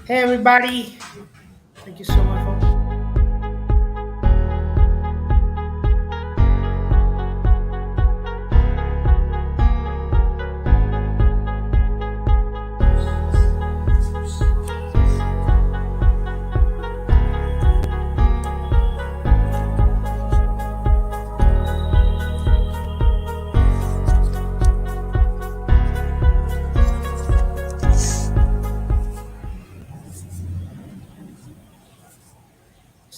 Hey everybody, thank you so much for.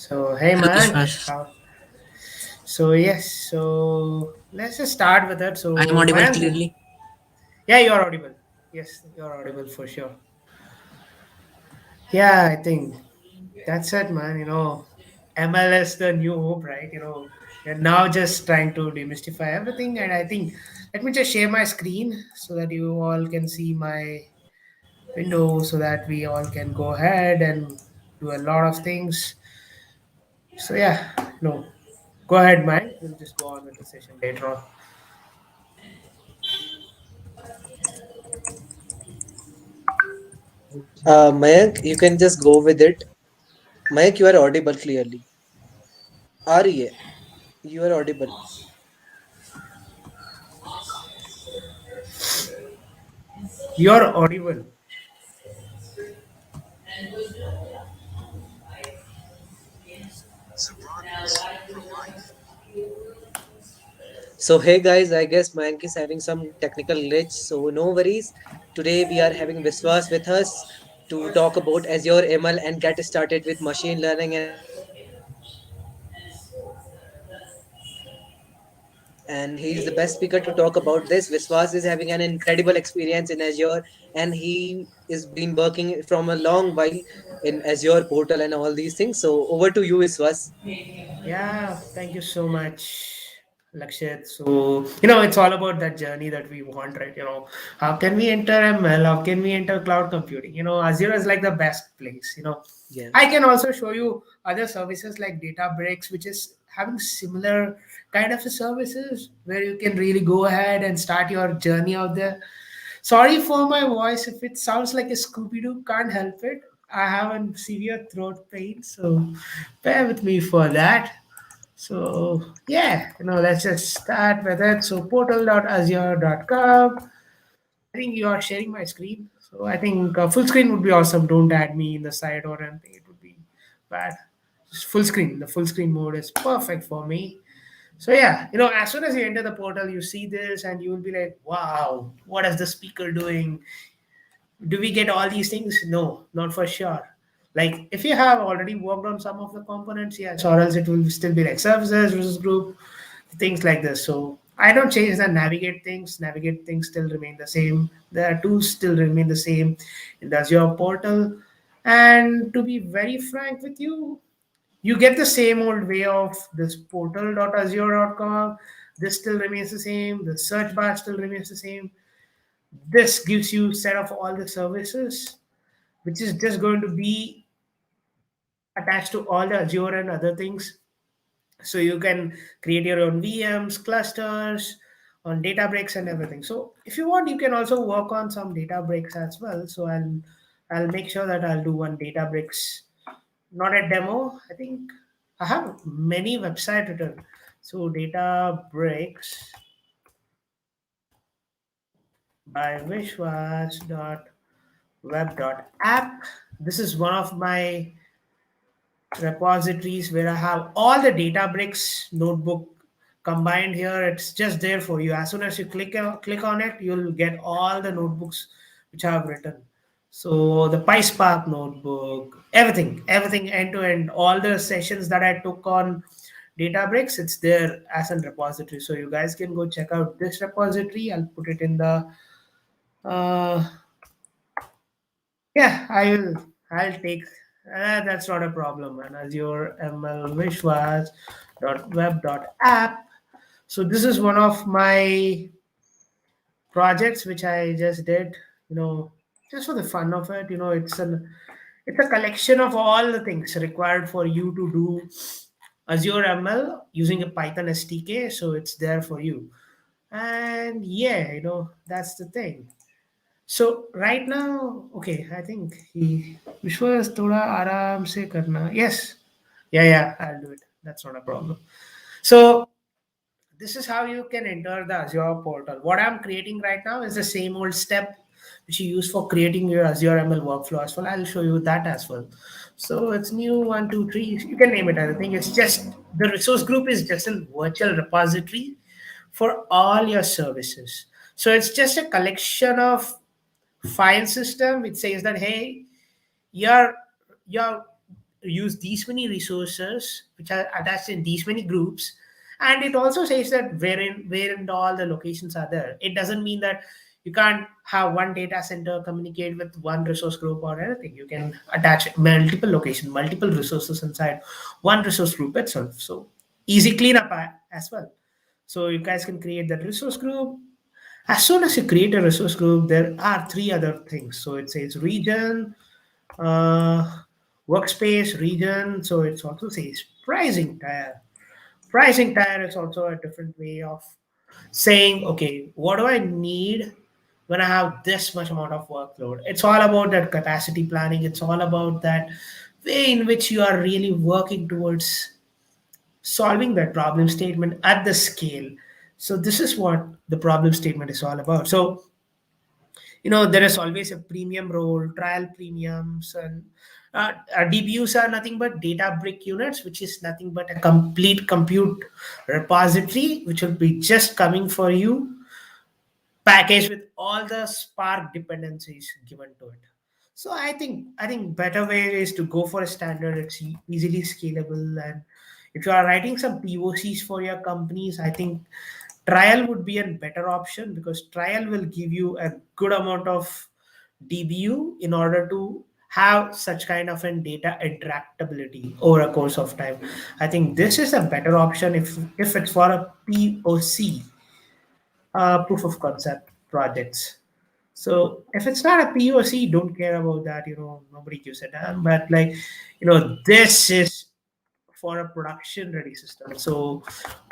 So hey Hello, Mayank, Vishwas. so let's just start with it. I am So audible Mayank, clearly. yeah, you're audible. Yes, you're audible for sure. Yeah, I think that's it, man. ML is the new hope, right? You're now just trying to demystify everything, and I think let me just share my screen so that you all can see my window, so that we all can go ahead and do a lot of things. So yeah, no, go ahead, Mike. We'll just go on with the session later on. Mayank, you can just go with it. Mayank, you are audible clearly. Arya, you are audible. You're audible. So, hey guys, I guess Mayank is having some technical glitch, so no worries. Today we are having Viswas with us to talk about Azure ML and get started with machine learning, and he is the best speaker to talk about this. Viswas is having an incredible experience in Azure, and he is been working from a long while in Azure portal and all these things. So, over to you, Viswas. Yeah, thank you so much, Lakshit. So, it's all about that journey that we want, right? How can we enter ML? How can we enter cloud computing? Azure is like the best place. Yeah. I can also show you other services like Databricks, which is having similar kind of services where you can really go ahead and start your journey out there. Sorry for my voice if it sounds like a Scooby Doo, can't help it. I have a severe throat pain, so bear with me for that. So yeah, let's just start with it. So portal.azure.com. I think you are sharing my screen. So I think full screen would be awesome. Don't add me in the side or anything. It would be bad. Just full screen. The full screen mode is perfect for me. So yeah, as soon as you enter the portal, you see this and you will be like, wow, what is the speaker doing? Do we get all these things? No, not for sure. Like if you have already worked on some of the components, yes, or else it will still be like services versus group, things like this. So I don't change the navigate things. Navigate things still remain the same. The tools still remain the same. It does your portal. And to be very frank with you, you get the same old way of this portal.azure.com. This still remains the same. The search bar still remains the same. This gives you set of all the services, which is just going to be attached to all the Azure and other things. So you can create your own VMs, clusters on Databricks and everything. So if you want, you can also work on some Databricks as well. So I'll make sure that I'll do one Databricks, not a demo. I think I have many website written. So Databricks by Web.app. This is one of my repositories where I have all the Databricks notebook combined here. It's just there for you. As soon as you click on it, you'll get all the notebooks which I have written. So the PySpark notebook, everything end to end, all the sessions that I took on Databricks, it's there as a repository. So you guys can go check out this repository. I'll put it in the uh, yeah, I'll take that's not a problem, man. Azure ML Vishwas dot web dot app. So this is one of my projects which I just did, just for the fun of it. It's a collection of all the things required for you to do Azure ML using a Python SDK. So it's there for you. And yeah, that's the thing. So right now, okay, I think he Vishwas thoda aaram se karna. Yes. Yeah, I'll do it. That's not a problem. So this is how you can enter the Azure portal. What I'm creating right now is the same old step which you use for creating your Azure ML workflow as well. I'll show you that as well. So it's new 1, 2, 3. You can name it. I think it's just the resource group is just a virtual repository for all your services. So it's just a collection of file system which says that hey, you're you're use these many resources which are attached in these many groups, and it also says that wherein all the locations are there. It doesn't mean that you can't have one data center communicate with one resource group or anything. You can attach multiple location, multiple resources inside one resource group itself. So easy cleanup as well. So you guys can create that resource group. As soon as you create a resource group, there are three other things. So it says region, uh, workspace, region. So it also says pricing tier. Pricing tier is also a different way of saying, okay, what do I need when I have this much amount of workload? It's all about that capacity planning. It's all about that way in which you are really working towards solving that problem statement at the scale. So this is what the problem statement is all about. So there is always a premium role, trial premiums, and DPUs are nothing but data brick units, which is nothing but a complete compute repository, which will be just coming for you, packaged with all the Spark dependencies given to it. So I think better way is to go for a standard. It's easily scalable, and if you are writing some POCs for your companies, I think trial would be a better option, because trial will give you a good amount of DBU in order to have such kind of an data interactability over a course of time. I think this is a better option if it's for a POC, proof of concept projects. So if it's not a POC, don't care about that. Nobody gives a damn. But this is for a production ready system. So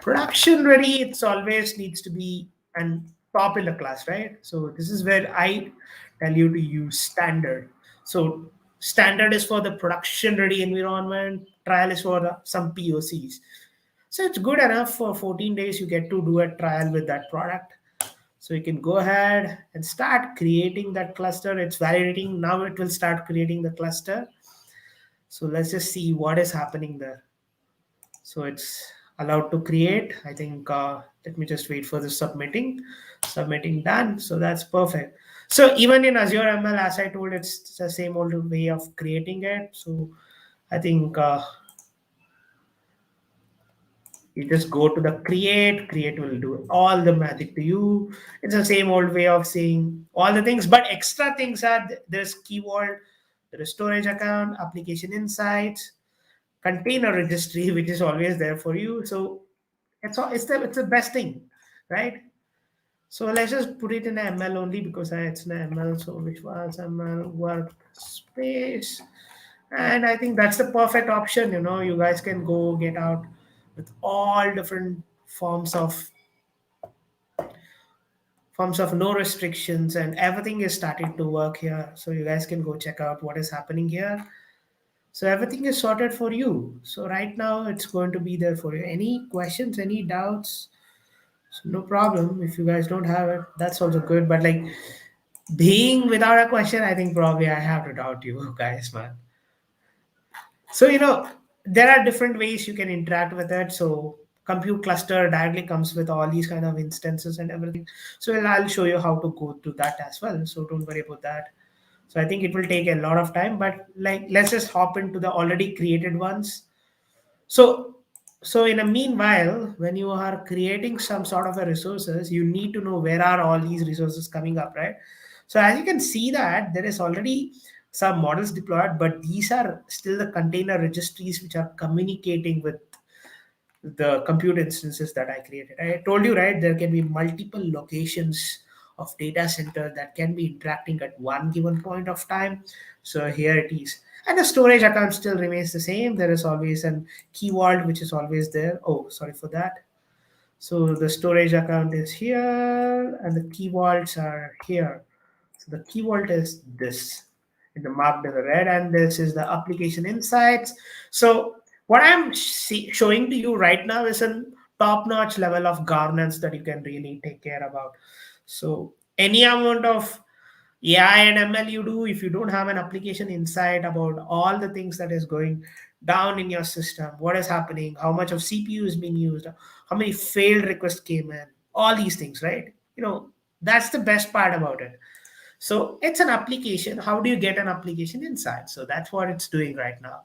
production ready, it's always needs to be and top in the class, right? So this is where I tell you to use standard. So standard is for the production ready environment. Trial is for some POCs. So it's good enough for 14 days. You get to do a trial with that product. So you can go ahead and start creating that cluster. It's validating. Now it will start creating the cluster. So let's just see what is happening there. So it's allowed to create. I think let me just wait for the submitting done. So that's perfect. So even in Azure ML, as I told, it's the same old way of creating it. So I think you just go to the create will do all the magic to you. It's the same old way of saying all the things, but extra things are there's keyword, there is storage account, application insights, container registry, which is always there for you. So it's the best thing, right? So let's just put it in ML only, because it's an ML. So which was ML workspace, and I think that's the perfect option. You guys can go get out with all different forms of no restrictions, and everything is starting to work here. So you guys can go check out what is happening here. So everything is sorted for you. So right now it's going to be there for you. Any questions, any doubts? So no problem. If you guys don't have it, that's also good. But being without a question, I think probably I have to doubt you guys, man. So there are different ways you can interact with it. So compute cluster directly comes with all these kind of instances and everything. So I'll show you how to go to that as well. So don't worry about that. So I think it will take a lot of time, but let's just hop into the already created ones. So, so in a meanwhile, when you are creating some sort of a resources, you need to know where are all these resources coming up, right? So as you can see that there is already some models deployed, but these are still the container registries which are communicating with the compute instances that I created. I told you, right, there can be multiple locations of data center that can be interacting at one given point of time. So here it is. And the storage account still remains the same. There is always an key vault which is always there. Oh, sorry for that. So the storage account is here and the key vaults are here. So the key vault is this in the marked in the red, and this is the application insights. So what I'm showing to you right now is a top-notch level of governance that you can really take care about. So any amount of AI and ML you do, if you don't have an application insight about all the things that is going down in your system, what is happening, how much of CPU is being used, how many failed requests came in, all these things, right? That's the best part about it. So it's an application. How do you get an application insight? So that's what it's doing right now.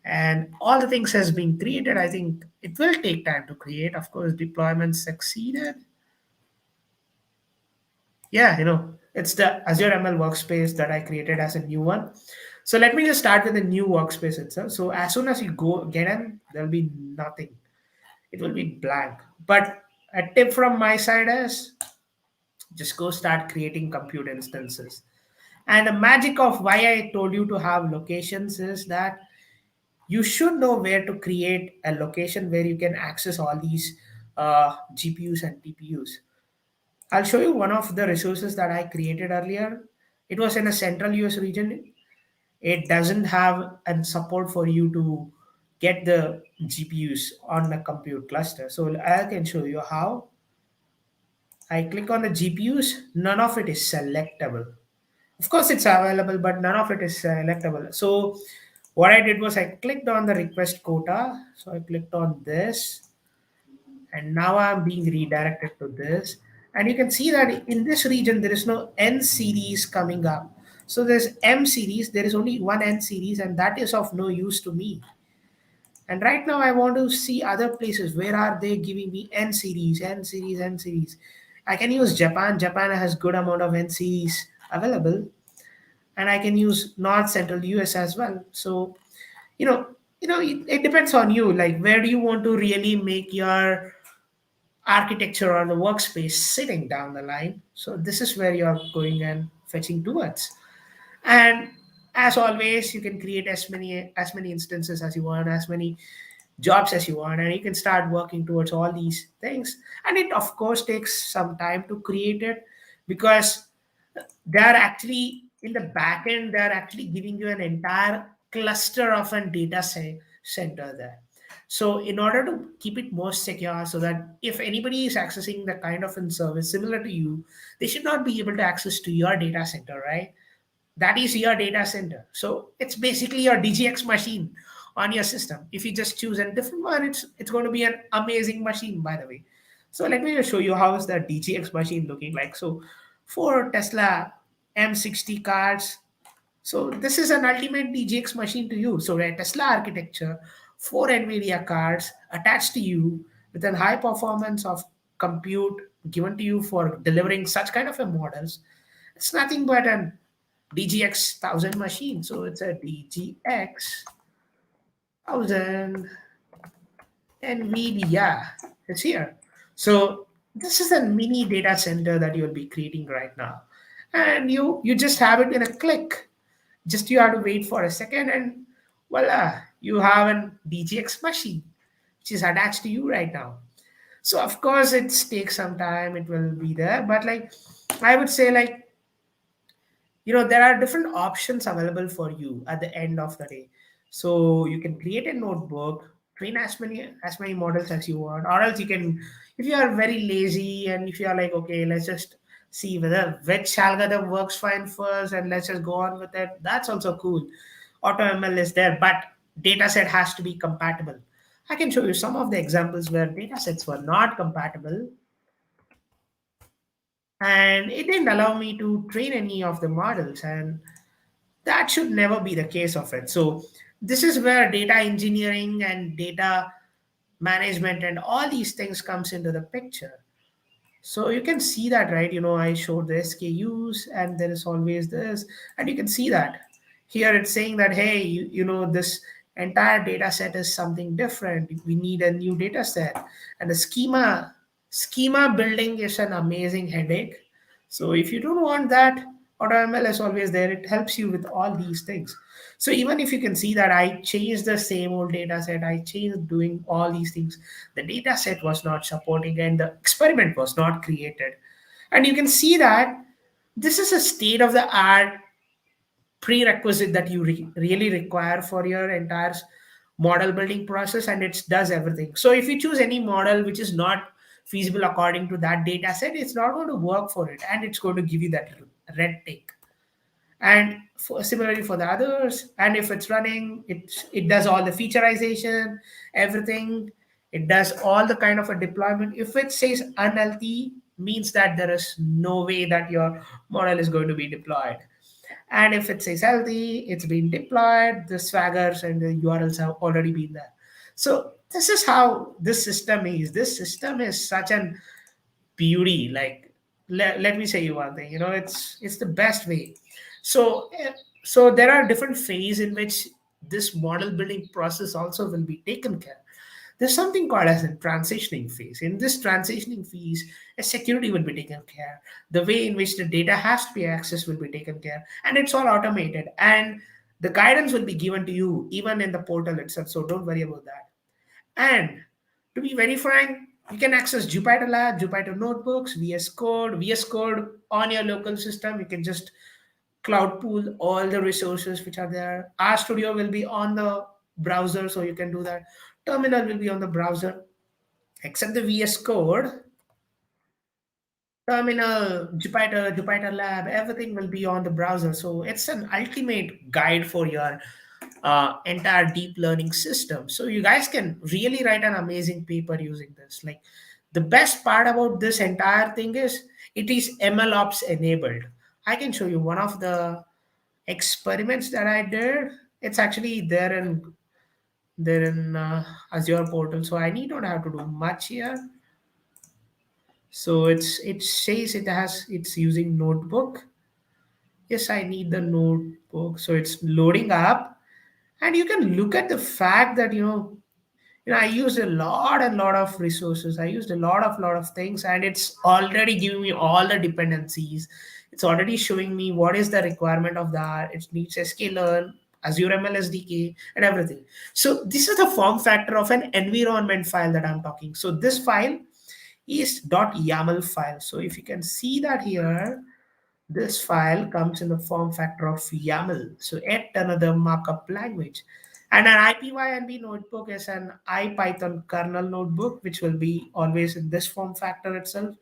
And all the things has been created. I think it will take time to create. Of course, deployment succeeded. Yeah, it's the Azure ML workspace that I created as a new one. So let me just start with the new workspace itself. So as soon as you go get in, there'll be nothing. It will be blank. But a tip from my side is just go start creating compute instances. And the magic of why I told you to have locations is that you should know where to create a location where you can access all these GPUs and TPUs. I'll show you one of the resources that I created earlier. It was in a central US region. It doesn't have a support for you to get the GPUs on the compute cluster. So I can show you how. I click on the GPUs, none of it is selectable. Of course, it's available, but none of it is selectable. So what I did was I clicked on the request quota. So I clicked on this, and now I'm being redirected to this. And you can see that in this region, there is no N series coming up. So there's M series, there is only one N series, and that is of no use to me. And right now, I want to see other places. Where are they giving me N series, N series, N series? I can use Japan. Japan has good amount of N series available, and I can use North Central US as well. So it depends on you. Like, where do you want to really make your architecture or the workspace sitting down the line? So this is where you're going and fetching towards. And as always, you can create as many instances as you want, as many jobs as you want, and you can start working towards all these things. And it of course takes some time to create it, because they're actually in the back end, they're actually giving you an entire cluster of a center there. So in order to keep it more secure, so that if anybody is accessing the kind of a service similar to you, they should not be able to access to your data center, right? That is your data center. So it's basically your DGX machine on your system. If you just choose a different one, it's going to be an amazing machine, by the way. So let me just show you how is the DGX machine looking like. So for Tesla M60 cards, so this is an ultimate DGX machine to you. So a Tesla architecture, four NVIDIA cards attached to you with a high performance of compute given to you for delivering such kind of a models. It's nothing but an DGX 1000 machine. So it's a DGX 1000 NVIDIA. It's here. So this is a mini data center that you'll be creating right now. And you just have it in a click. Just you have to wait for a second, and voila, you have an DGX machine which is attached to you right now. So of course it takes some time, it will be there, but like I would say, like, there are different options available for you at the end of the day. So you can create a notebook, train as many models as you want, or else you can, if you are very lazy and if you are like, okay, let's just see whether which algorithm works fine first and let's just go on with it, that's also cool. AutoML is there, but dataset has to be compatible. I can show you some of the examples where datasets were not compatible, and it didn't allow me to train any of the models, and that should never be the case of it. So this is where data engineering and data management and all these things comes into the picture. So you can see that, right? I showed the SKUs, and there is always this, and you can see that here it's saying that, hey, this entire data set is something different. We need a new data set, and the schema building is an amazing headache. So if you don't want that, AutoML is always there. It helps you with all these things. So even if you can see that I changed the same old data set, I changed doing all these things, the data set was not supporting and the experiment was not created. And you can see that This is a state of the art prerequisite that you really require for your entire model building process, and it does everything. So if you choose any model which is not feasible according to that data set, it's not going to work for it, and it's going to give you that red tick. And similarly for the others, and if it's running, it does all the featureization, everything. It does all the kind of a deployment. If it says unhealthy, means that there is no way that your model is going to be deployed. And if it says healthy, it's been deployed, the swaggers and the URLs have already been there. So this is how this system is. This system is such an beauty. Like, let me say you one thing, it's the best way. So so there are different phases in which this model building process also will be taken care. There's something called as a transitioning phase. In this transitioning phase, a security will be taken care. The way in which the data has to be accessed will be taken care, and it's all automated. And the guidance will be given to you even in the portal itself. So don't worry about that. And to be very frank, you can access Jupyter Lab, Jupyter Notebooks, VS Code on your local system. You can just cloud pool all the resources which are there. RStudio will be on the browser, so you can do that. Terminal will be on the browser, except the VS Code. Terminal, Jupyter Lab, everything will be on the browser. So it's an ultimate guide for your entire deep learning system. So you guys can really write an amazing paper using this. Like, the best part about this entire thing is it is MLOps enabled. I can show you one of the experiments that I did. It's actually there in Azure portal, so I need not have to do much here. So it says it's using notebook. Yes, I need the notebook. So it's loading up, and you can look at the fact that I used a lot of resources. I used a lot of things, and it's already giving me all the dependencies. It's already showing me what is the requirement of that. It needs scikit-learn, Azure ML SDK, and everything. So this is the form factor of an environment file that I'm talking. So this file is .yaml file. So if you can see that here, this file comes in the form factor of YAML, so yet another markup language. And an IPYNB notebook is an IPython kernel notebook, which will be always in this form factor itself.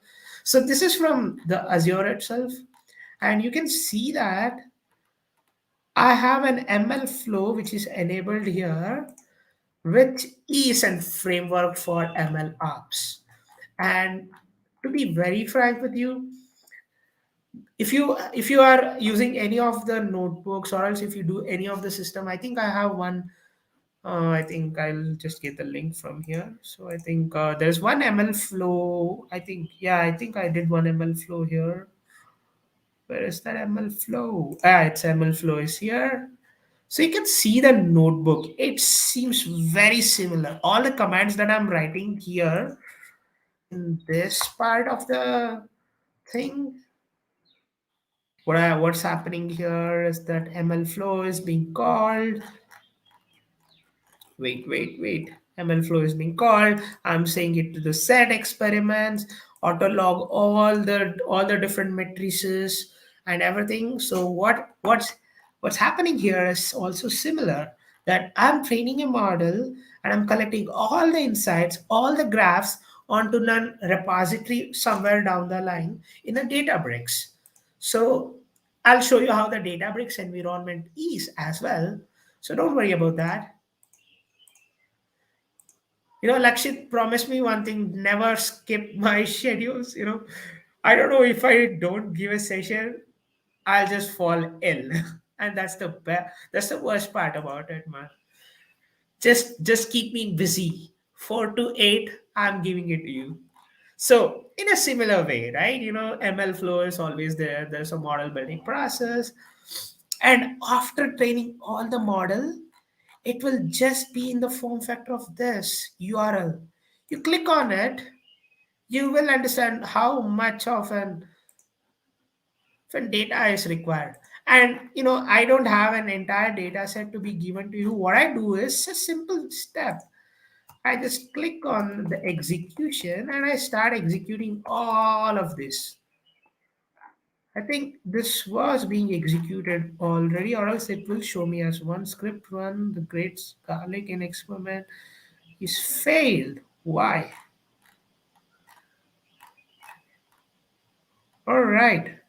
So this is from the Azure itself. And you can see that I have an ML flow, which is enabled here, which is a framework for ML ops. And to be very frank with you, if you are using any of the notebooks, or else if you do any of the system, I think I have one. I think I'll just get the link from here. So I think there's one ML flow. I think, yeah, I think I did one ML flow here. Where is that ML flow? It's ML flow is here. So you can see the notebook. It seems very similar. All the commands that I'm writing here in this part of the thing, what's happening here is that ML flow is being called. Wait. ML flow is being called. I'm saying it to the set experiments, auto log all the different matrices and everything. So what's happening here is also similar. That I'm training a model and I'm collecting all the insights, all the graphs onto non repository somewhere down the line in a Databricks. So I'll show you how the Databricks environment is as well. So don't worry about that. Lakshit promised me one thing: never skip my schedules. I don't know, if I don't give a session, I'll just fall ill, and that's the worst part about it, man. Just keep me busy. 4 to 8, I'm giving it to you. So in a similar way, right? ML flow is always there. There's a model building process, and after training all the model, it will just be in the form factor of this URL. You click on it, you will understand how much of an data is required. And I don't have an entire data set to be given to you. What I do is a simple step. I just click on the execution and I start executing all of this. I think this was being executed already, or else it will show me as one script run. The great garlic in experiment is failed. Why? All right.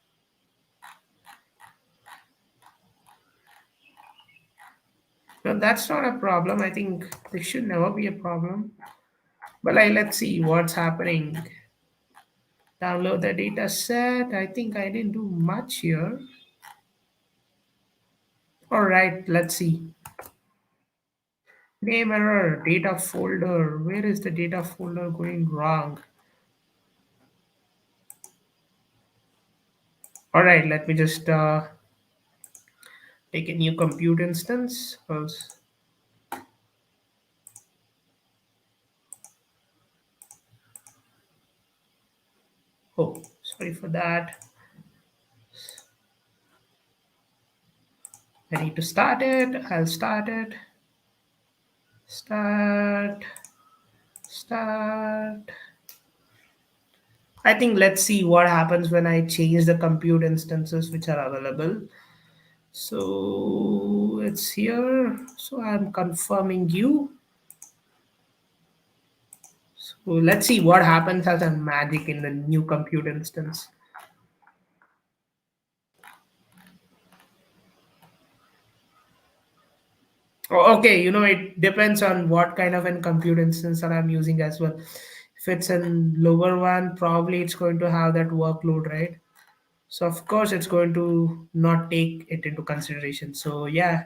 No, that's not a problem. I think this should never be a problem. But let's see what's happening. Download the data set. I think I didn't do much here. All right, let's see. Name error, data folder. Where is the data folder going wrong? All right, let me just take a new compute instance. Oh, sorry for that. I need to start it. I'll start it. Start. Start. I think let's see what happens when I change the compute instances which are available. So it's here. So I'm confirming you. So let's see what happens as a magic in the new compute instance. Oh, okay, it depends on what kind of an compute instance that I'm using as well. If it's a lower one, probably it's going to have that workload, right? So of course it's going to not take it into consideration. So yeah,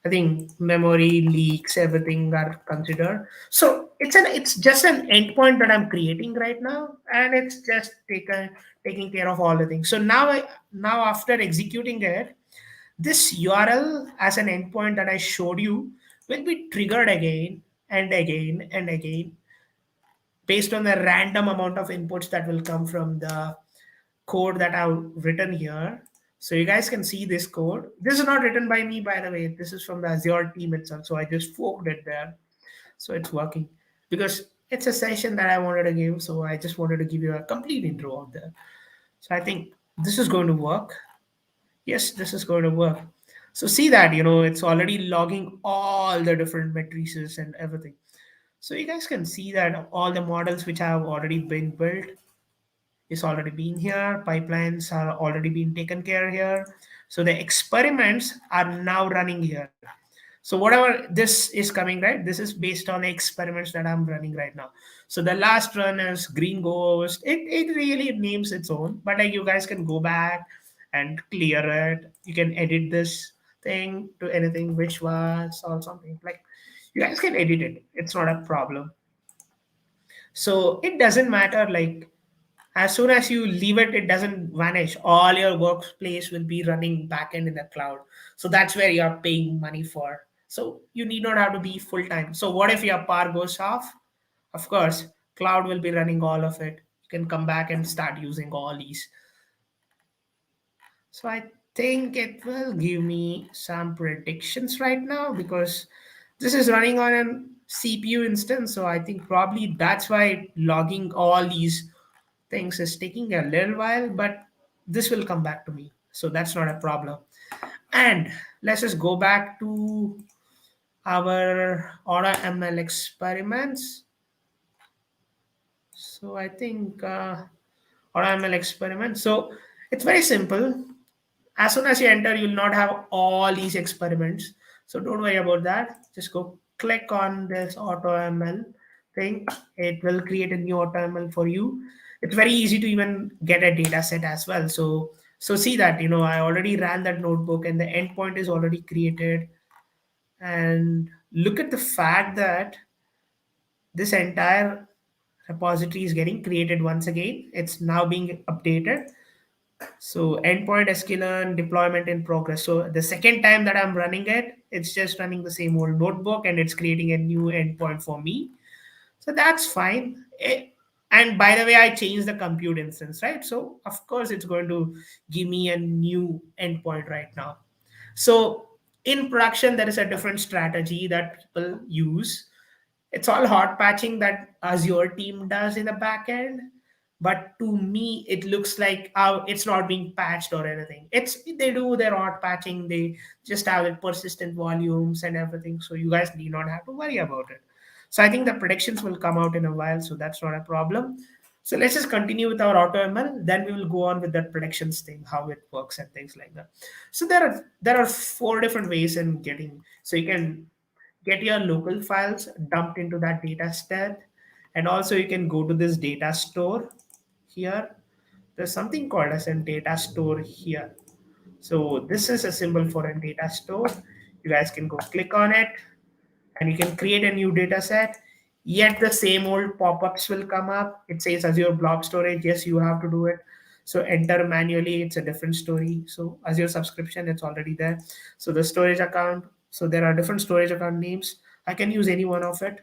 I think memory leaks, everything are considered. So it's just an endpoint that I'm creating right now, and it's just taking care of all the things. So now after executing it, this URL as an endpoint that I showed you will be triggered again and again and again based on the random amount of inputs that will come from the code that I've written here. So you guys can see this code. This is not written by me, by the way. This is from the Azure team itself. So I just forked it there. So it's working because it's a session that I wanted to give. So I just wanted to give you a complete intro of that. So I think this is going to work. Yes, this is going to work. So see that, it's already logging all the different matrices and everything. So you guys can see that all the models which have already been built is already been here. Pipelines are already being taken care here. So the experiments are now running here. So whatever this is coming, right? This is based on the experiments that I'm running right now. So the last run is green ghost. It really names its own, but like you guys can go back and clear it. You can edit this thing to anything which was or something. Like you guys can edit it. It's not a problem. So it doesn't matter, like as soon as you leave it, it doesn't vanish. All your workplace will be running backend in the cloud. So that's where you're paying money for. So you need not have to be full time. So what if your power goes off? Of course, cloud will be running all of it. You can come back and start using all these. So I think it will give me some predictions right now because this is running on a CPU instance. So I think probably that's why logging all these things is taking a little while, but this will come back to me. So that's not a problem. And let's just go back to our Aura ML experiments. So I think Aura ML experiment. So it's very simple. As soon as you enter, you'll not have all these experiments. So don't worry about that. Just go click on this AutoML thing. It will create a new AutoML for you. It's very easy to even get a data set as well. So see that, I already ran that notebook and the endpoint is already created. And look at the fact that this entire repository is getting created once again. It's now being updated. So endpoint scikit-learn deployment in progress. So the second time that I'm running it, it's just running the same old notebook and it's creating a new endpoint for me. So that's fine. And by the way, I changed the compute instance, right? So of course it's going to give me a new endpoint right now. So in production, there is a different strategy that people use. It's all hot patching that Azure team does in the backend. but to me it looks like it's not being patched or anything. It's they do their odd patching, they just have it persistent volumes and everything, so you guys need not have to worry about it. So I think the predictions will come out in a while, so that's not a problem. So let's just continue with our AutoML, then we will go on with that predictions thing, how it works and things like that. So there are four different ways in getting, so you can get your local files dumped into that data set, and also you can go to this data store here. There's something called as a data store here. So this is a symbol for a data store. You guys can go click on it and you can create a new data set. Yet the same old pop-ups will come up. It says Azure blob storage. Yes, you have to do it. So enter manually, it's a different story. So Azure subscription, it's already there. So the storage account, so there are different storage account names. I can use any one of it.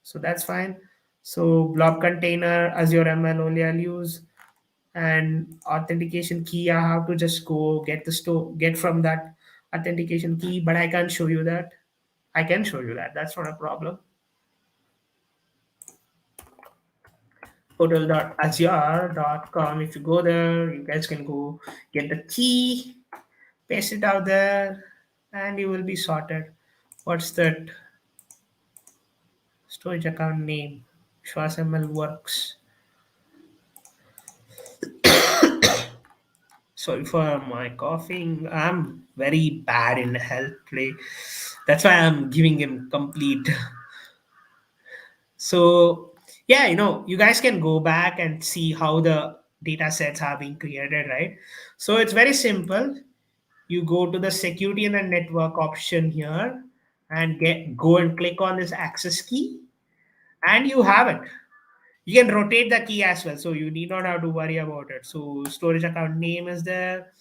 So that's fine. So blob container, Azure ML only I'll use. And authentication key, I have to just go get from that authentication key, but I can't show you that. I can show you that. That's not a problem. Portal.azure.com. If you go there, you guys can go get the key, paste it out there, and you will be sorted. What's that storage account name? SML works. Sorry for my coughing. I'm very bad in health play. That's why I'm giving him complete. So yeah, you guys can go back and see how the data sets are being created, right? So it's very simple. You go to the security and the network option here and go and click on this access key, and you have it. You can rotate the key as well, so you need not have to worry about it. So storage account name is there,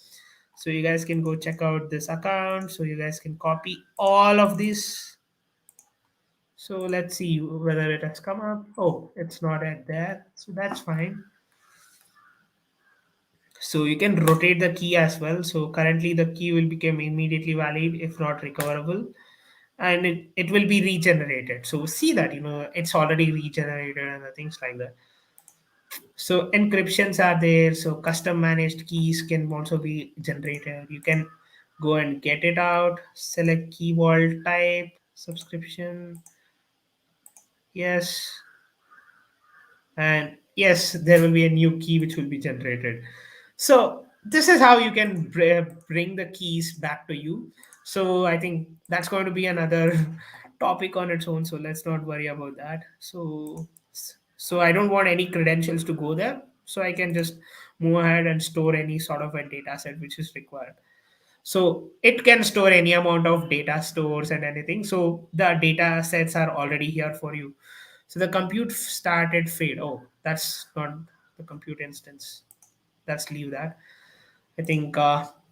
so you guys can go check out this account, so you guys can copy all of this. So let's see whether it has come up. Oh, it's not at there, so that's fine. So you can rotate the key as well. So currently the key will become immediately valid if not recoverable, and it will be regenerated. So see that it's already regenerated and the things like that. So encryptions are there, so custom managed keys can also be generated. You can go and get it out, select key vault type, subscription, yes, and yes, there will be a new key which will be generated. So this is how you can bring the keys back to you. So I think that's going to be another topic on its own, so let's not worry about that. So I don't want any credentials to go there, so I can just move ahead and store any sort of a data set which is required. So it can store any amount of data stores and anything. So the data sets are already here for you. So the compute started fade. Oh, that's not the compute instance. Let's leave that. I think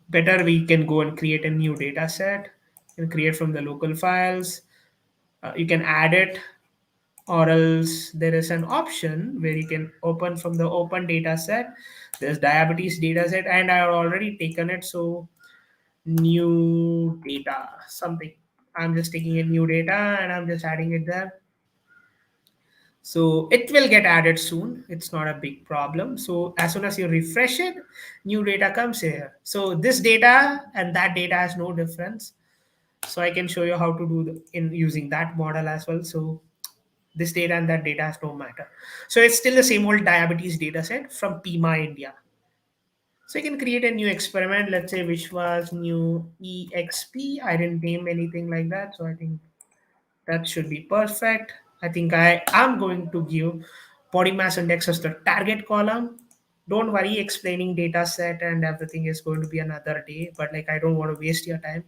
better we can go and create a new data set and create from the local files. You can add it, or else there is an option where you can open from the open data set. There's diabetes data set, and I have already taken it. So new data something, I'm just taking a new data and I'm just adding it there. So it will get added soon, it's not a big problem. So as soon as you refresh it, new data comes here. So this data and that data has no difference, so I can show you how to do in using that model as well. So this data and that data has no matter, so it's still the same old diabetes data set from Pima India. So you can create a new experiment, let's say, which was new EXP. I didn't name anything like that. So I think that should be perfect. I think I am going to give body mass index as the target column. Don't worry, explaining data set and everything is going to be another day, but like I don't want to waste your time.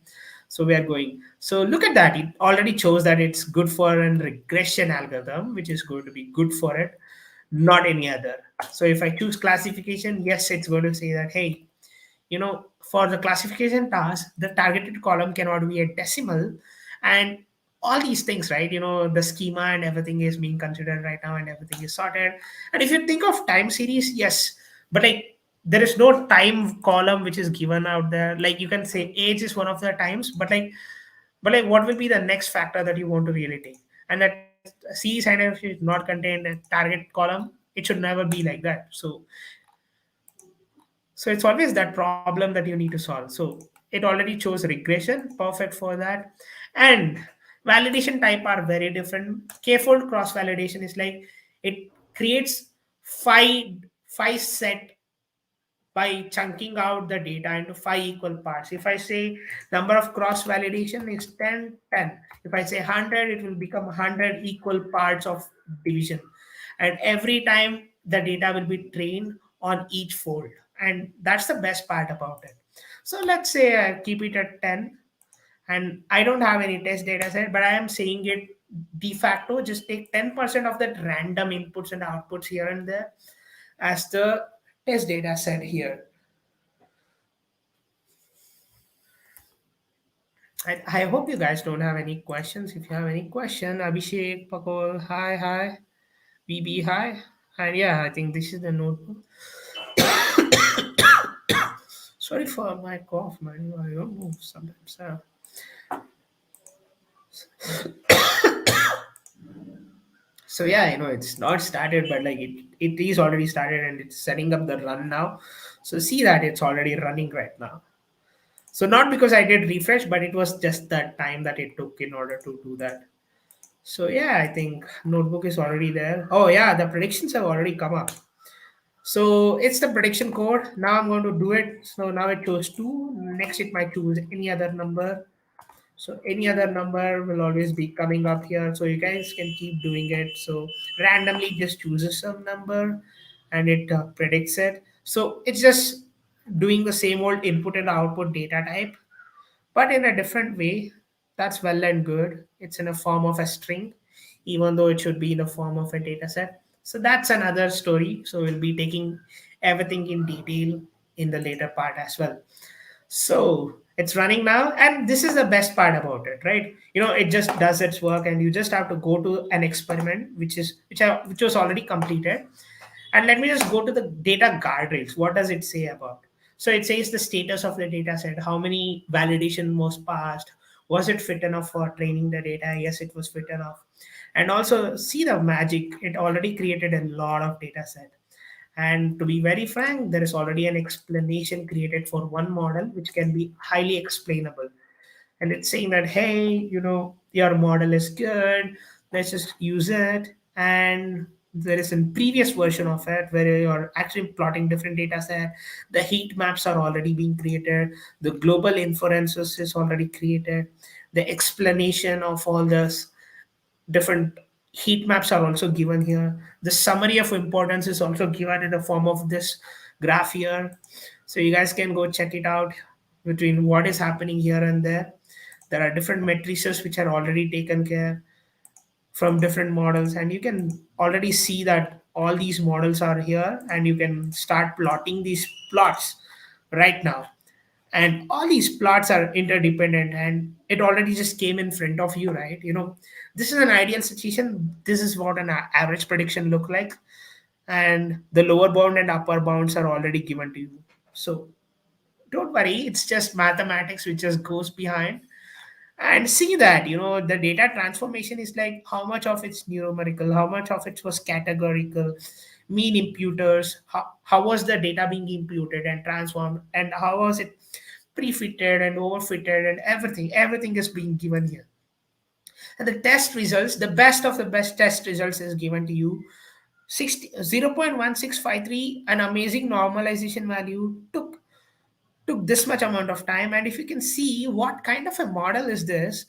So we are going. So look at that. It already shows that it's good for a regression algorithm, which is going to be good for it, not any other. So if I choose classification, yes, it's going to say that, hey, for the classification task, the targeted column cannot be a decimal, and all these things, right? The schema and everything is being considered right now, and everything is sorted. And if you think of time series, yes, but like there is no time column which is given out there. Like you can say age is one of the times, but like what will be the next factor that you want to really take? And that series identifier is not contained in target column. it should never be like that. So it's always that problem that you need to solve. So it already chose regression, perfect for that. And validation type are very different. K-fold cross validation is like it creates five five set by chunking out the data into five equal parts. If I say number of cross validation is 10, 10. If I say 100, it will become 100 equal parts of division. And every time the data will be trained on each fold. And that's the best part about it. So let's say I keep it at 10, and I don't have any test data set, but I am saying it de facto, just take 10% of that random inputs and outputs here and there as the test data set here. I hope you guys don't have any questions. If you have any question, Abhishek, Pakol, hi, hi, BB, hi. And yeah, I think this is the notebook. Sorry for my cough, man. I don't know sometimes. So yeah, it's not started, but like it is already started and it's setting up the run now. So see that it's already running right now. So not because I did refresh, but it was just that time that it took in order to do that. So yeah, I think notebook is already there. Oh yeah, the predictions have already come up. So it's the prediction code. Now I'm going to do it. So now it chose two. Next it might choose any other number. So any other number will always be coming up here. So you guys can keep doing it. So randomly just chooses some number and it predicts it. So it's just doing the same old input and output data type, but in a different way. That's well and good. It's in a form of a string, even though it should be in the form of a data set. So that's another story. So we'll be taking everything in detail in the later part as well. So it's running now, and this is the best part about it, right? It just does its work, and you just have to go to an experiment, which was already completed. And let me just go to the data guardrails. What does it say about? So it says the status of the data set, how many validation was passed, was it fit enough for training the data? Yes, it was fit enough. And also see the magic, it already created a lot of data set. And to be very frank, there is already an explanation created for one model, which can be highly explainable. And it's saying that, hey, your model is good, let's just use it. And there is a previous version of it where you're actually plotting different data set. The heat maps are already being created, the global inferences is already created, the explanation of all this different heat maps are also given here. The summary of importance is also given in the form of this graph here. So you guys can go check it out between what is happening here and there. There are different matrices which are already taken care from different models, and you can already see that all these models are here, and you can start plotting these plots right now. And all these plots are interdependent, and it already just came in front of you, right? This is an ideal situation. This is what an average prediction look like, and the lower bound and upper bounds are already given to you. So don't worry, it's just mathematics which just goes behind. And see that the data transformation is like how much of it's numerical, how much of it was categorical, mean imputers, how was the data being imputed and transformed, and how was it pre-fitted and overfitted, and everything is being given here. And the test results, the best of the best test results is given to you. 0.1653, an amazing normalization value, took this much amount of time. And if you can see what kind of a model is this,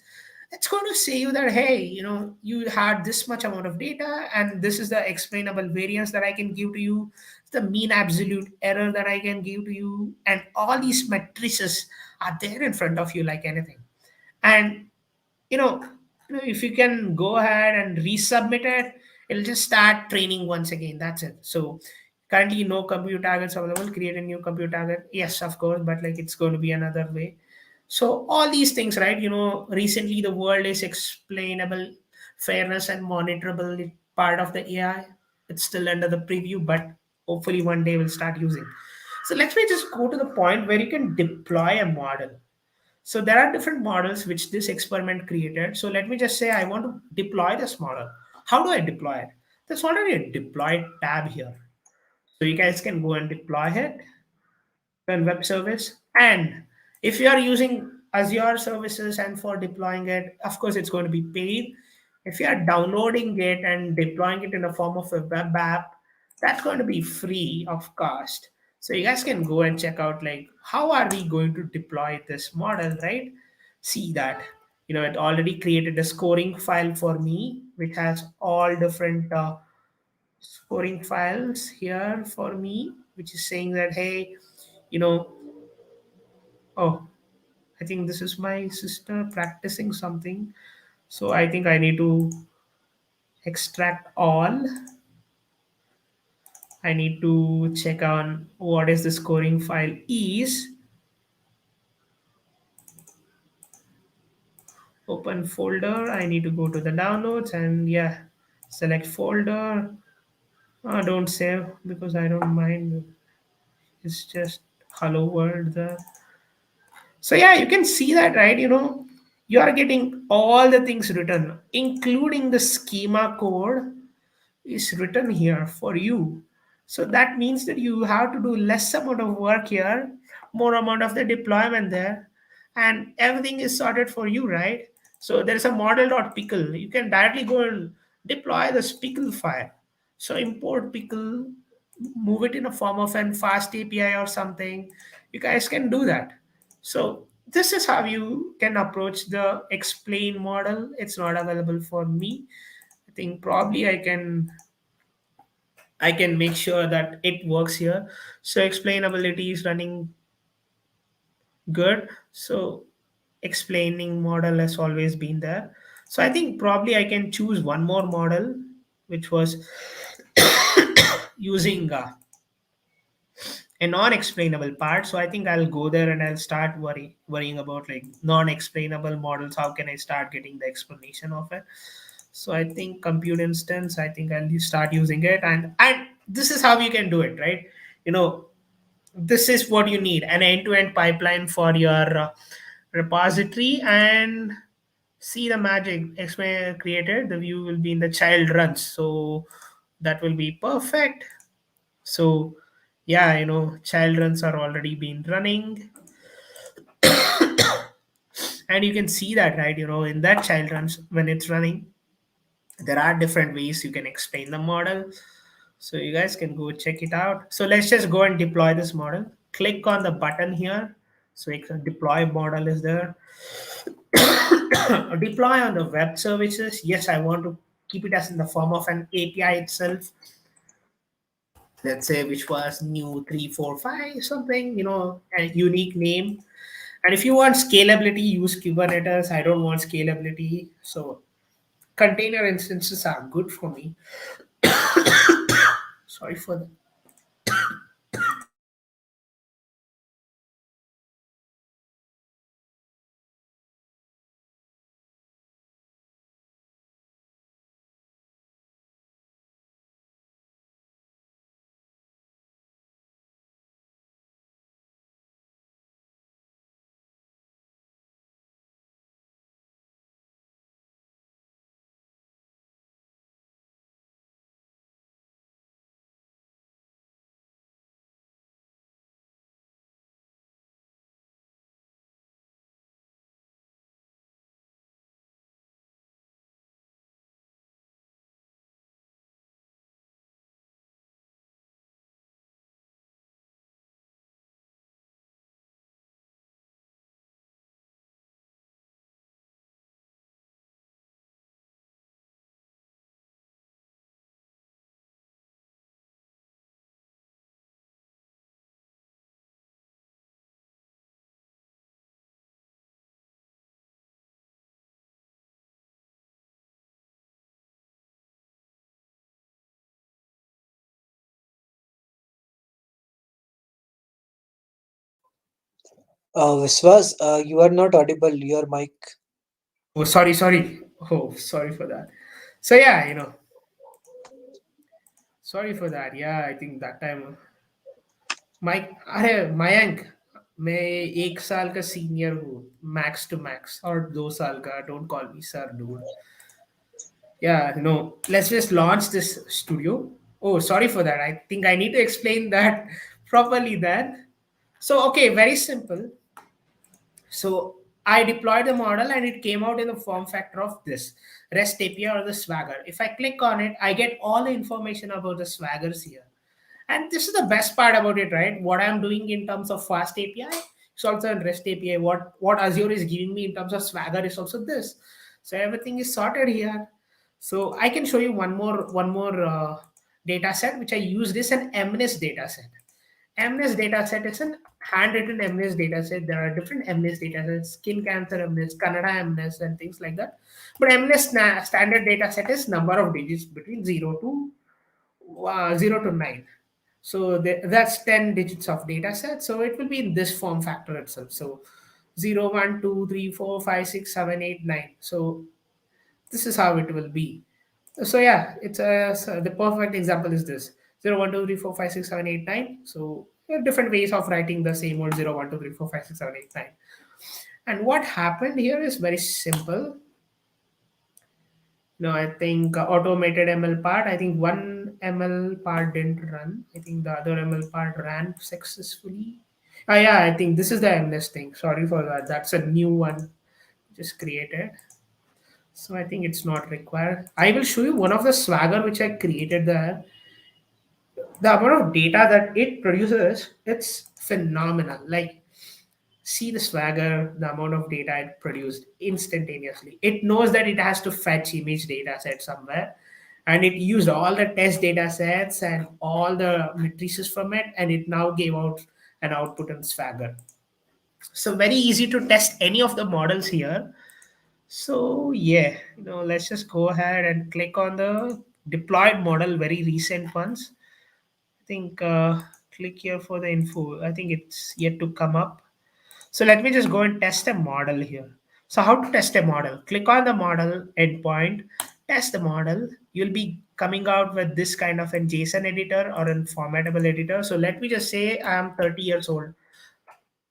it's going to say you that, hey, you had this much amount of data, and this is the explainable variance that I can give to you, the mean absolute error that I can give to you, and all these matrices are there in front of you like anything. And you know, if you can go ahead and resubmit it, it'll just start training once again. That's it. So currently no compute targets available. Create a new compute target. Yes, of course, but like it's going to be another way. So all these things, right? Recently the world is explainable, fairness and monitorable part of the AI. It's still under the preview, but hopefully one day we'll start using. So let me just go to the point where you can deploy a model. So there are different models which this experiment created. So let me just say I want to deploy this model. How do I deploy it? there's already a deploy tab here. So you guys can go and deploy it and web service. And if you are using Azure services and for deploying it, of course, it's going to be paid. If you are downloading it and deploying it in the form of a web app, that's going to be free of cost. So you guys can go and check out like how are we going to deploy this model, right? See that it already created a scoring file for me, which has all different scoring files here for me, which is saying that hey, you know oh, I think this is my sister practicing something. So I think I need to extract all. I need to check on what is the scoring file is. Open folder. I need to go to the downloads and yeah, select folder. Don't save because I don't mind. It's just hello world there. So yeah, you can see that, right? You are getting all the things written, including the schema code is written here for you. So that means that you have to do less amount of work here, more amount of the deployment there, and everything is sorted for you, right? So there's a model.pickle. You can directly go and deploy this pickle file. So import pickle, move it in a form of an fast API or something. You guys can do that. So this is how you can approach the explain model. It's not available for me. I think probably I can make sure that it works here. So explainability is running good. So explaining model has always been there. So I think probably I can choose one more model, which was using a non-explainable part. So I think I'll go there and I'll start worrying about like non-explainable models. How can I start getting the explanation of it? So I think compute instance, I think I'll start using it, and this is how you can do it, right? You know, this is what you need: an end-to-end pipeline for your repository, and see the magic explain created. The view will be in the child runs, so that will be perfect. So yeah, child runs are already been running, and you can see that, right? In that child runs when it's running, there are different ways you can explain the model. So you guys can go check it out. So let's just go and deploy this model. Click on the button here. So deploy model is there. Deploy on the web services. Yes, I want to keep it as in the form of an API itself. Let's say which was new 345 something, a unique name. And if you want scalability, use Kubernetes. I don't want scalability. So container instances are good for me. Sorry for that. Viswas, you are not audible. Your mic. Oh, sorry. Oh, sorry for that. So yeah, sorry for that. Yeah, I think that time mic अरे मयंक मैं 1 साल का senior हूँ max to max और 2 साल का don't call me sir dude Yeah, no, let's just launch this studio. Oh, sorry for that. I think I need to explain that properly then. So, okay, very simple. So I deployed the model and it came out in the form factor of this REST API or the Swagger. If I click on it, I get all the information about the Swaggers here. And this is the best part about it, right? What I'm doing in terms of fast API is also in REST API. What Azure is giving me in terms of Swagger is also this. So everything is sorted here. So I can show you one more data set which I use this an MNIST data set. MNIST dataset is an handwritten MNIST dataset. There are different MNIST datasets, skin cancer MNIST, Kannada MNIST, and things like that. But MNIST standard dataset is number of digits between 0 to 9. So that's 10 digits of dataset. So it will be in this form factor itself. So 0, 1, 2, 3, 4, 5, 6, 7, 8, 9. So this is how it will be. So yeah, it's a so the perfect example is this 0, 1, 2, 3, 4, 5, 6, 7, 8, 9. So there are different ways of writing the same old 0, 1, 2, 3, 4, 5, 6, 7, 8, 9. And what happened here is very simple. No, I think automated ML part. I think one ML part didn't run. I think the other ML part ran successfully. Yeah, I think this is the MNES thing. Sorry for that. That's a new one just created. So I think it's not required. I will show you one of the Swagger which I created there. The amount of data that it produces, it's phenomenal. Like, see the Swagger, the amount of data it produced instantaneously. It knows that it has to fetch image data set somewhere, and it used all the test data sets and all the matrices from it, and it now gave out an output in Swagger. So very easy to test any of the models here. So yeah, let's just go ahead and click on the deployed model, very recent ones. I think click here for the info. I think it's yet to come up. So let me just go and test a model here. So how to test a model? Click on the model endpoint, test the model. You'll be coming out with this kind of a JSON editor or a formatable editor. So let me just say I'm 30 years old.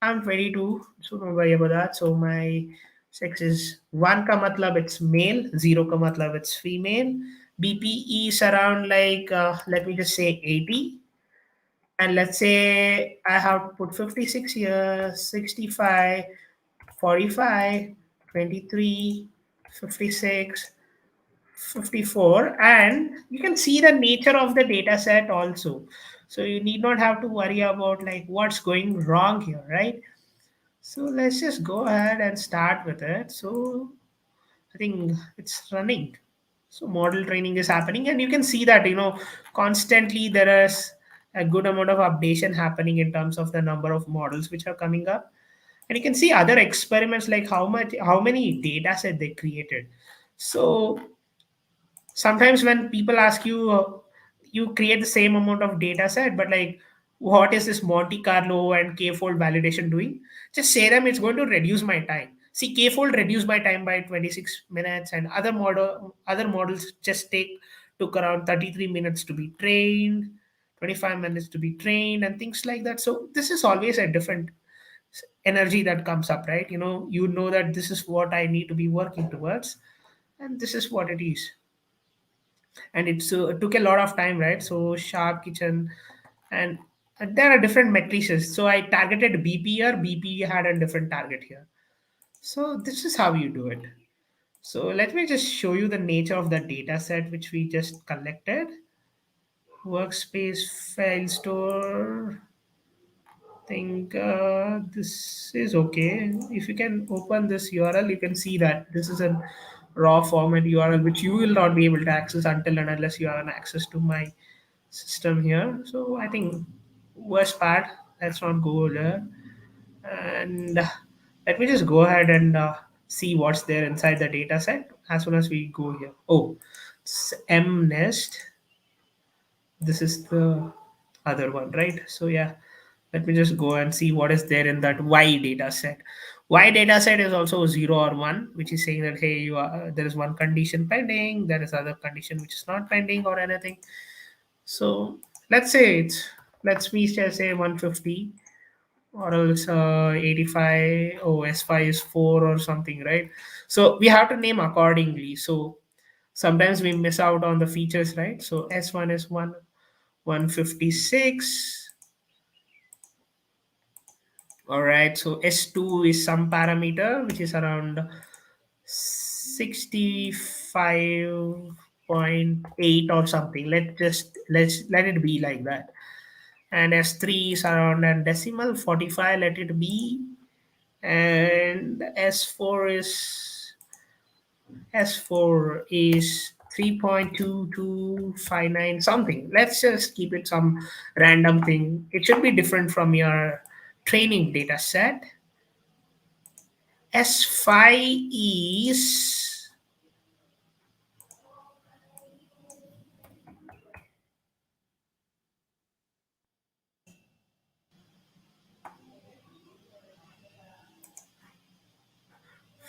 I'm 22, so don't worry about that. So my sex is 1 ka matlab it's male, 0 ka matlab it's female. BPE is around like, let me just say 80. And let's say I have to put 56 years, 65, 45, 23, 56, 54, and you can see the nature of the data set also. So you need not have to worry about like what's going wrong here, right? So let's just go ahead and start with it. So I think it's running. So model training is happening, and you can see that constantly there is a good amount of updation happening in terms of the number of models which are coming up. And you can see other experiments like how many data set they created. So sometimes when people ask you, you create the same amount of data set, but like what is this Monte Carlo and k-fold validation doing? Just say them it's going to reduce my time. See, k-fold reduced my time by 26 minutes, and other models just took around 33 minutes to be trained, 25 minutes to be trained, and things like that. So this is always a different energy that comes up, right? You know that this is what I need to be working towards, and this is what it is. And it took a lot of time, right? So sharp kitchen, and there are different matrices. So I targeted BP here, BP had a different target here. So this is how you do it. So let me just show you the nature of the data set which we just collected. Workspace file store. Think this is okay. If you can open this URL, you can see that this is a raw format URL which you will not be able to access until and unless you have an access to my system here. So I think worst part, let's not go there. And let me just go ahead and see what's there inside the data set as soon as we go here. Oh, it's mnest. This is the other one, right? So yeah, let me just go and see what is there in that y data set. Y data set is also 0 or 1, which is saying that hey, there is one condition pending, there is other condition which is not pending or anything. So let's say let's me just say 150, or else 85. Oh, S5 is 4 or something, right? So we have to name accordingly. So Sometimes we miss out on the features, right? So S1 is 156. All right. So S2 is some parameter which is around 65.8 or something. Let's let it be like that. And S3 is around a decimal 45, let it be. And S4 is 3.2259 something. Let's just keep it some random thing. It should be different from your training data set. S5 is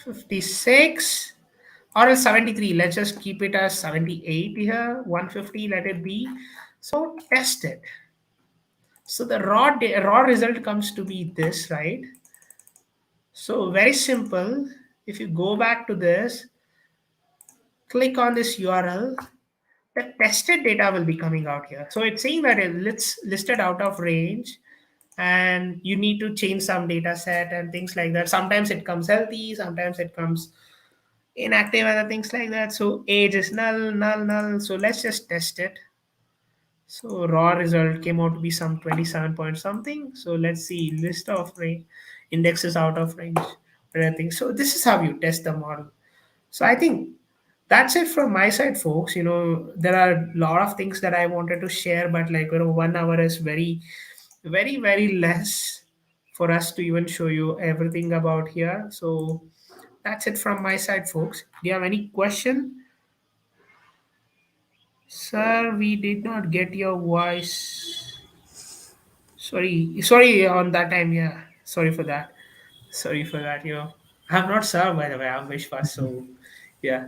56 or else 73. Let's just keep it as 78 here. 150, let it be. So test it. So the raw result comes to be this, right? So very simple. If you go back to this, click on this URL, the tested data will be coming out here. So it's saying that it's listed out of range and you need to change some data set and things like that. Sometimes it comes healthy, sometimes it comes inactive, other things like that. So age is null, null, null. So let's just test it. So raw result came out to be some 27 point something. So let's see list of range, indexes out of range. I think so. This is how you test the model. So I think that's it from my side, folks. There are a lot of things that I wanted to share, but 1 hour is very, very, very less for us to even show you everything about here. So that's it from my side, folks. Do you have any question? Sir, we did not get your voice. Sorry on that time. Yeah, sorry for that. Sorry for that. I'm not sir, by the way. I'm Vishwas. So, yeah.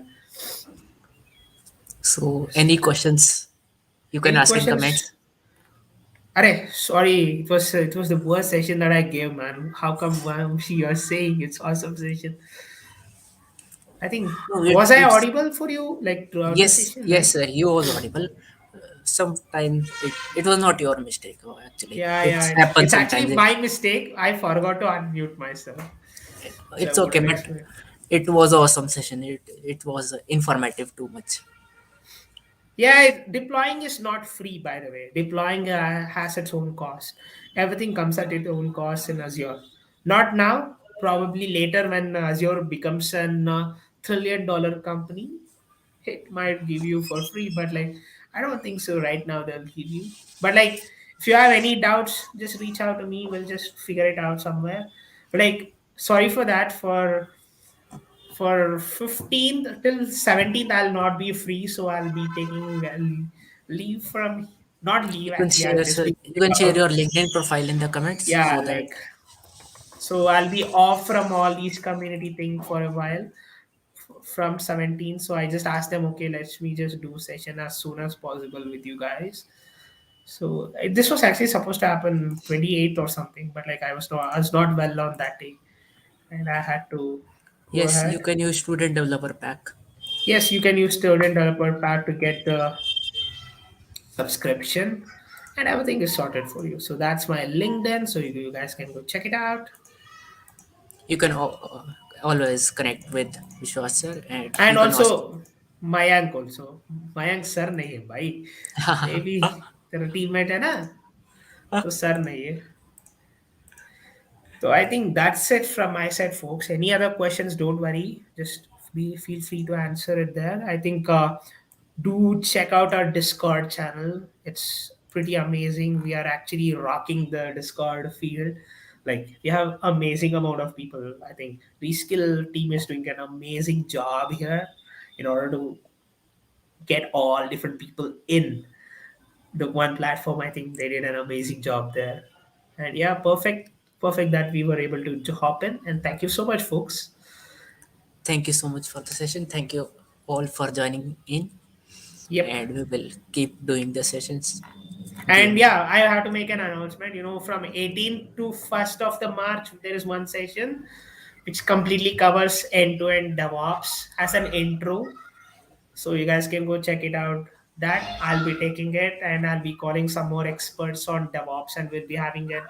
So, any questions you can Any ask in questions? comments. Arey, sorry, it was the worst session that I gave, man. How come you're saying it's awesome session? I think No, was I it's audible for you like throughout the yes, session, yes, right? sir. You was audible. Sometimes it was not your mistake. Actually, Yeah, it yeah. happens It's actually sometimes. my mistake. I forgot to unmute myself. So I It's okay, wouldn't but explain. it was awesome session. It was informative too much. Yeah, deploying is not free, by the way. Deploying has its own cost. Everything comes at its own cost in Azure. Not now, probably later when Azure becomes an $1 trillion company, it might give you for free. But I don't think so right now they'll give you. But if you have any doubts, just reach out to me. We'll just figure it out somewhere. But sorry for that. For 15th till 17th I'll not be free, so I'll be taking leave from, not leave, actually I'll just be You can share out. your LinkedIn profile in the comments Yeah, so that so I'll be off from all these community thing for a while, from 17th. So I just asked them, okay, let me just do session as soon as possible with you guys. So this was actually supposed to happen 28th or something, but I was not well on that day and I had to go yes, you ahead. can use student developer pack. Yes, you can use student developer pack to get the subscription, and everything is sorted for you. So that's my LinkedIn, so you guys can go check it out. You can always connect with Vishwas sir, and And you can ask. also Mayank also. Mayank sir नहीं है भाई, ये भी तेरा teammate है ना, तो sir नहीं है. So I think that's it from my side, folks. Any other questions, don't worry. Just feel free to answer it there. I think do check out our Discord channel. It's pretty amazing. We are actually rocking the Discord field. We have amazing amount of people. I think Reskill team is doing an amazing job here in order to get all different people in the one platform. I think they did an amazing job there. And yeah, perfect that we were able to hop in. And thank you so much, folks. Thank you so much for the session. Thank you all for joining in, Yep. and we will keep doing the sessions. And Game. yeah, I have to make an announcement. From 18th to 1st of the March, there is one session which completely covers end-to-end DevOps as an intro. So you guys can go check it out. That I'll be taking it, and I'll be calling some more experts on DevOps, and we'll be having an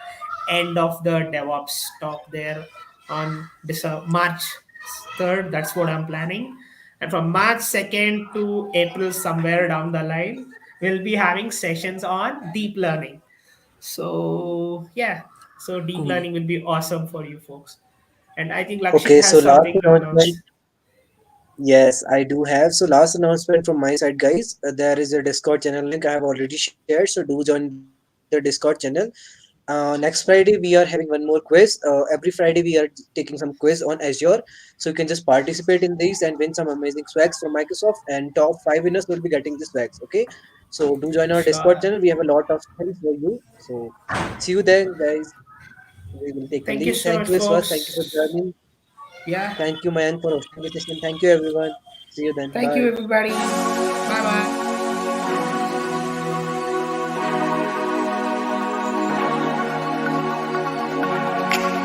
end of the DevOps talk there on March 3rd. That's what I'm planning. And from March 2nd to April, somewhere down the line, we'll be having sessions on deep learning. So yeah, so deep Cool. learning will be awesome for you folks. And I think Lakshit Okay, so has last something to announcement. announce. Yes, I do have. So last announcement from my side, guys. There is a Discord channel link I have already shared. So do join the Discord channel. Next Friday we are having one more quiz. Every Friday we are taking some quiz on Azure, so you can just participate in these and win some amazing swags from Microsoft. And top five winners will be getting the swags. Okay, so do join our Discord Sure. channel. We have a lot of things for you. So see you there, guys. We will take a Thank you leave. so Thank much, you, Viswas. Thank you for folks. joining. Yeah. Thank you, Mayank, for hosting the session. Thank you, everyone. See you then. Thank you, Bye. everybody. Bye bye.